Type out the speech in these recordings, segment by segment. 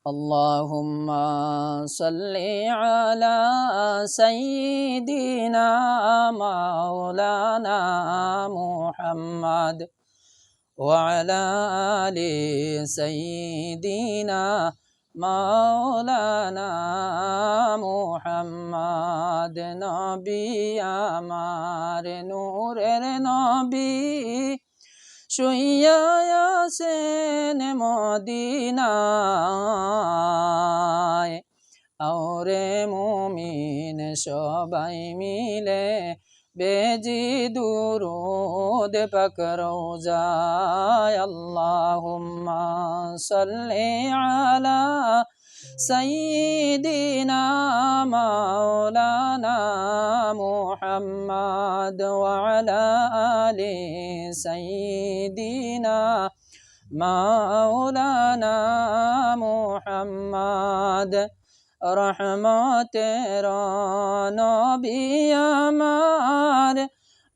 اللهم صل على سيدنا مولانا محمد وعلى آل سيدنا مولانا محمد নবী আমার নূরের নবী শুইয়া আছেন মদিনায় আওরে মুমিন সবাই মিলে বেজি দুরুদ পাক রওজায় আল্লাহুম্মা সাল্লি আলা সাইয়্যিদিনা মাওলানা মুহাম্মদ ওয়া আলা আলি সাইয়্যিদিনা মাওলানা মুহাম্মদ রহমতের নবী আমার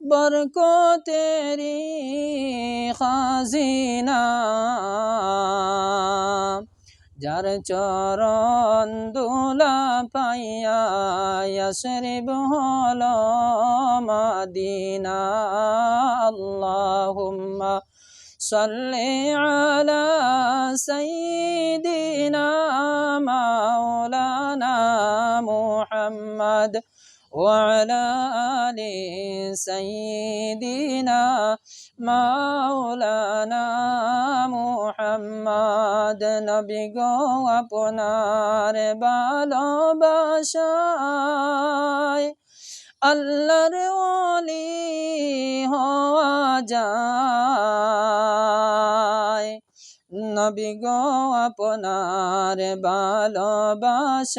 বরকতেরি খাজিনা যার চরণ দুলা পাইয়া ইয়াসরিব হলো মদিনা আল্লাহুম্মা সাল্লি আলা সাইয়্যিদিনা মাওলানা মুহাম্মদ ওয়া আলা আলি সাইয়্যিদিনা মাওলানা মুহাম্মদ নবী গো আপনার ভালোবাসায় আল্লাহর ওলি হওয়া যায় নবী গো আপনার ভালোবাসায়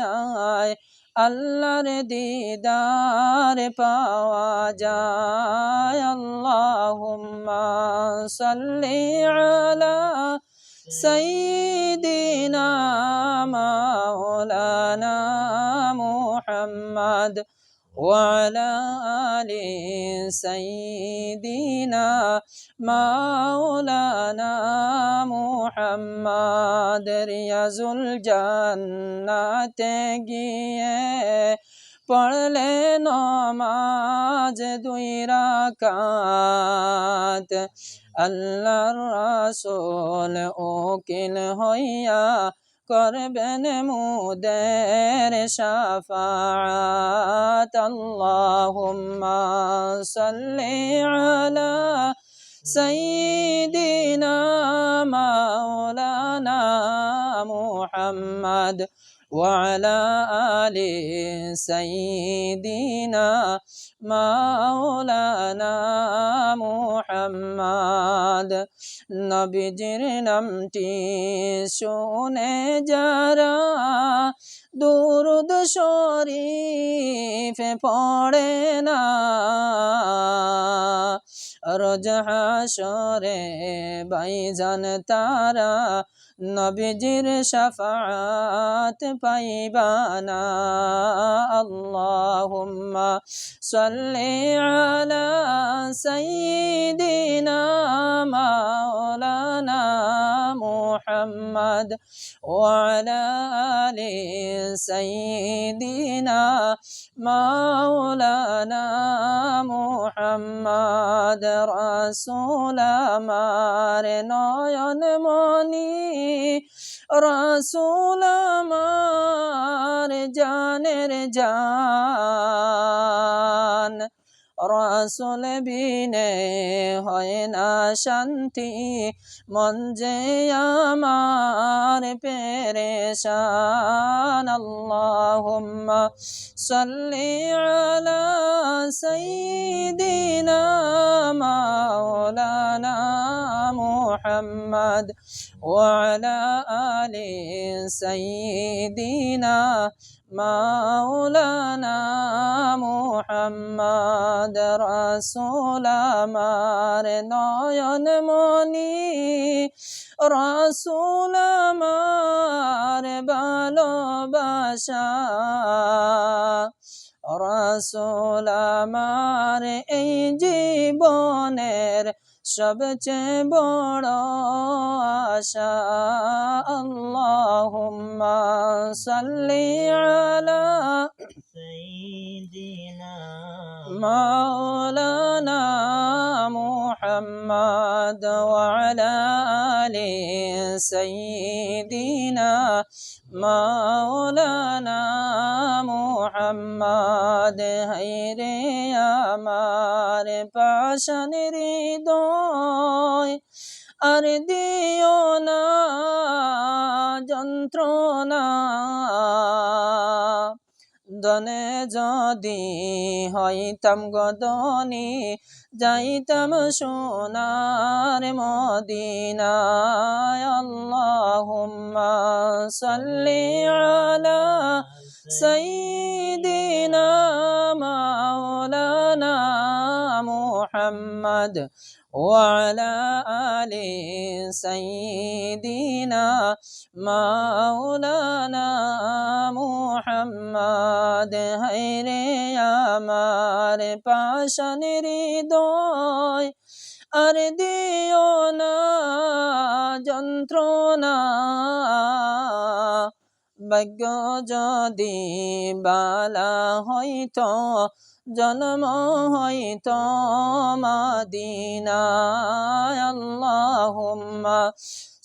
আল্লাহর দিদার পাওয়া যায় আল্লাহুম্মা সাল্লি আলা সাইয়্যিদিনা মাওলানা মুহাম্মদ ওয়া আলা আলি সাইয়্যিদিনা মাওলানা মুহাম্মদ রিয়াজুল জান্নাতে গিয়ে পড়লে নমাজ দুই রাকাত আল্লাহর রাসূল উকিল হইয়া করবেন মুদের শাফাআত আল্লাহুম্মা সাল্লি আলা সাইয়্যিদিনা মাওলানা মুহাম্মদ ওয়া আলা আলি সাইয়্যিদিনা মাওলানা মুহাম্মদ নবীজির নামটি শুনে যারা দুরুদ শরীফ পড়ে না রোজ হাসরে বাইজান তারা নবীজির শাফাআত পাইবানা আল্লাহুম্মা সাল্লি আলা সাইয়্যিদিনা মাওলানা মুহাম্মদ ওয়া আলা আলি সাইয়্যিদিনা মাওলানা মুহাম্মদ রাসূল আমার নয়ন মনি রাসূল আমার জানের জান রাসূল বিনে হয় না শান্তি মন যে আমার পেরেশান আল্লাহুম্মা সাল্লি আলা সাইয়্যিদিনা মাওলানা মুহাম্মদ ওয়া আলা আলি সাইয়্যিদিনা মাওলানা মুহাম্মদ রাসূল আমার নয়ন মনি রাসূল আমার ভালোবাসা রাসূল আমার এই জীবনের সবচেয়ে বড় আশা। আল্লাহুম্মা সাল্লি আলা সাইয়্যিদিনা মাওলানা মুহাম্মদ ওয়া আলা আলি সাইয়্যিদিনা মাওলানা মুহাম্মদ। হায়রে আমার পাষাণ হৃদয়, আর দিও না যন্ত্রণা। দনে যদি হইতাম গদনি, যাইতাম সোনার মদিনায়। আল্লাহুম্মা সাল্লি আলা সাইয়্যিদিনা মাওলানা মুহাম্মদ ওয়া আলা আলি সাইয়্যিদিনা মাওলানা মুহাম্মদ। হায়রে আমার পাষাণ হৃদয়, আর দিও না যন্ত্রণা। ভাগ্য যদি বালা হইত, জন্ম হইত মদিনায়। আল্লাহুম্মা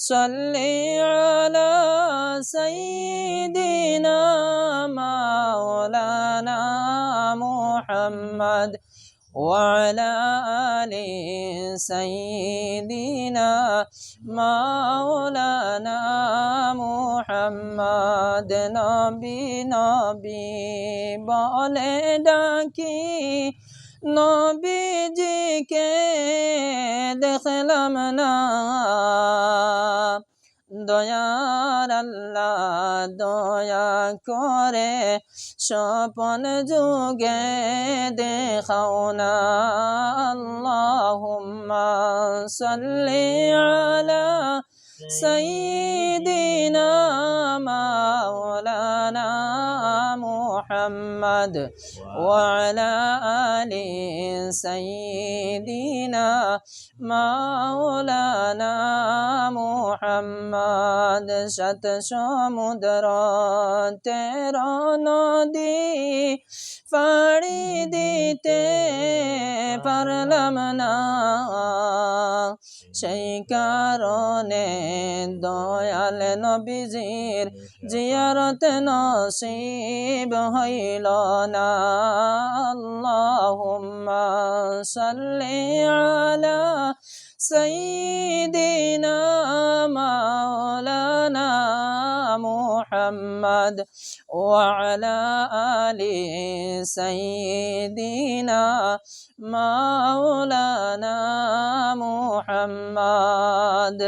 সাল্লি আলা সাইয়্যিদিনা মাওলানা মুহাম্মদ ওয়া আলা আলি সাইয়্যিদিনা মাওলানা মুহাম্মদ। নবী নবী বলে ডাকি, নবীজিকে দেখলাম না। দয়ার আল্লাহ দয়া করে স্বপন যুগে দেখাও না। আল্লাহুম্মা সাল্লি আলা সাইয়্যিদিনা মাওলানা মুহাম্মদ ওয়া আলা আলি সাইয়্যিদিনা মাওলানা মুহাম্মদ। সাত সমুদ্র 13 নদী পাড়ি দিতে পারলাম না, সেই কারণে দয়াল নবীজির জিয়ারত নসিব হইল না। আল্লাহুম্মা সাল্লি আলা সাইয়্যিদিনা মাওলানা মুহাম্মদ ওয়া আলা আলি সাইয়্যিদিনা মাওলানা মুহাম্মদ।